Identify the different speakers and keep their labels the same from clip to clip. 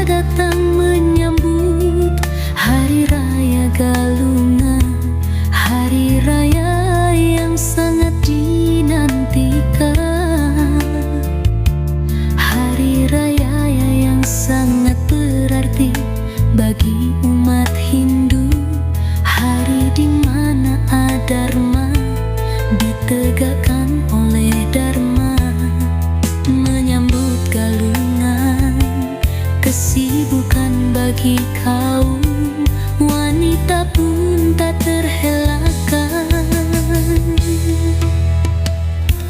Speaker 1: datang menyambut Hari Raya Galungan, hari raya yang sangat dinantikan, hari raya yang sangat berarti bagi umat Hindu, hari di mana adharma ditegakkan oleh Dharma. Menyambut Galungan, kesibukan bagi kaum wanita pun tak terelakkan.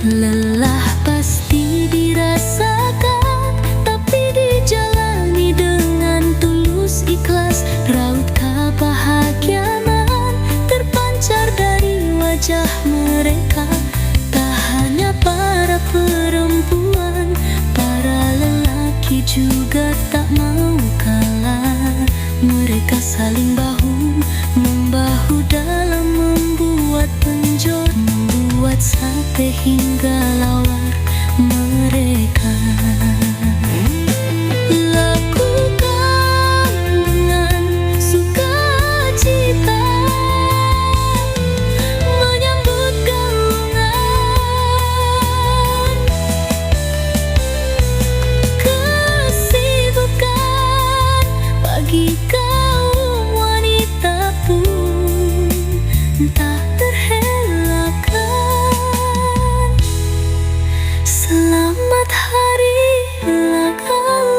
Speaker 1: Lelah pasti dirasakan, tapi dijalani dengan tulus ikhlas. Raut kebahagiaan terpancar dari wajah mereka. Tak hanya para perempuan, para lelaki juga tak mau kalah. Mereka saling bahu-membahu dalam membuat penjor, membuat sate hingga lawar mereka. Lakukan dengan sukacita, menyambut Galungan. Kesibukan bagi kaum wanita pun tak terelakkan. Selamat Hari Galungan.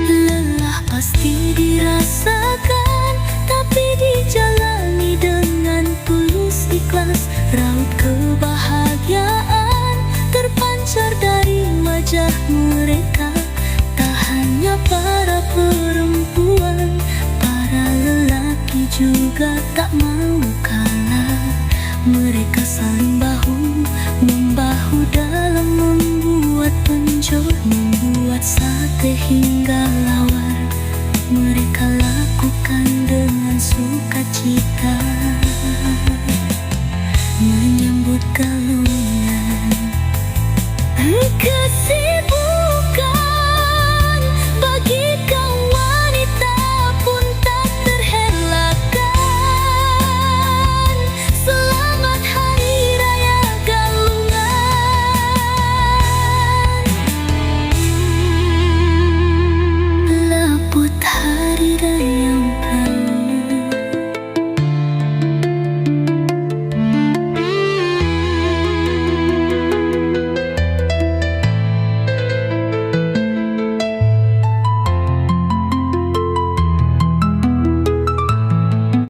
Speaker 1: Lelah pasti dirasakan, tapi dijalani dengan tulus ikhlas. Raut kebahagiaan terpancar dari wajah mereka. Tak hanya para perempuan, para lelaki juga tak mau kalah. Mereka saling bahu-membahu dalam membuat penjor, membuat sate hingga lawar. Mereka lakukan dengan sukacita, menyambut Galungan. Kasih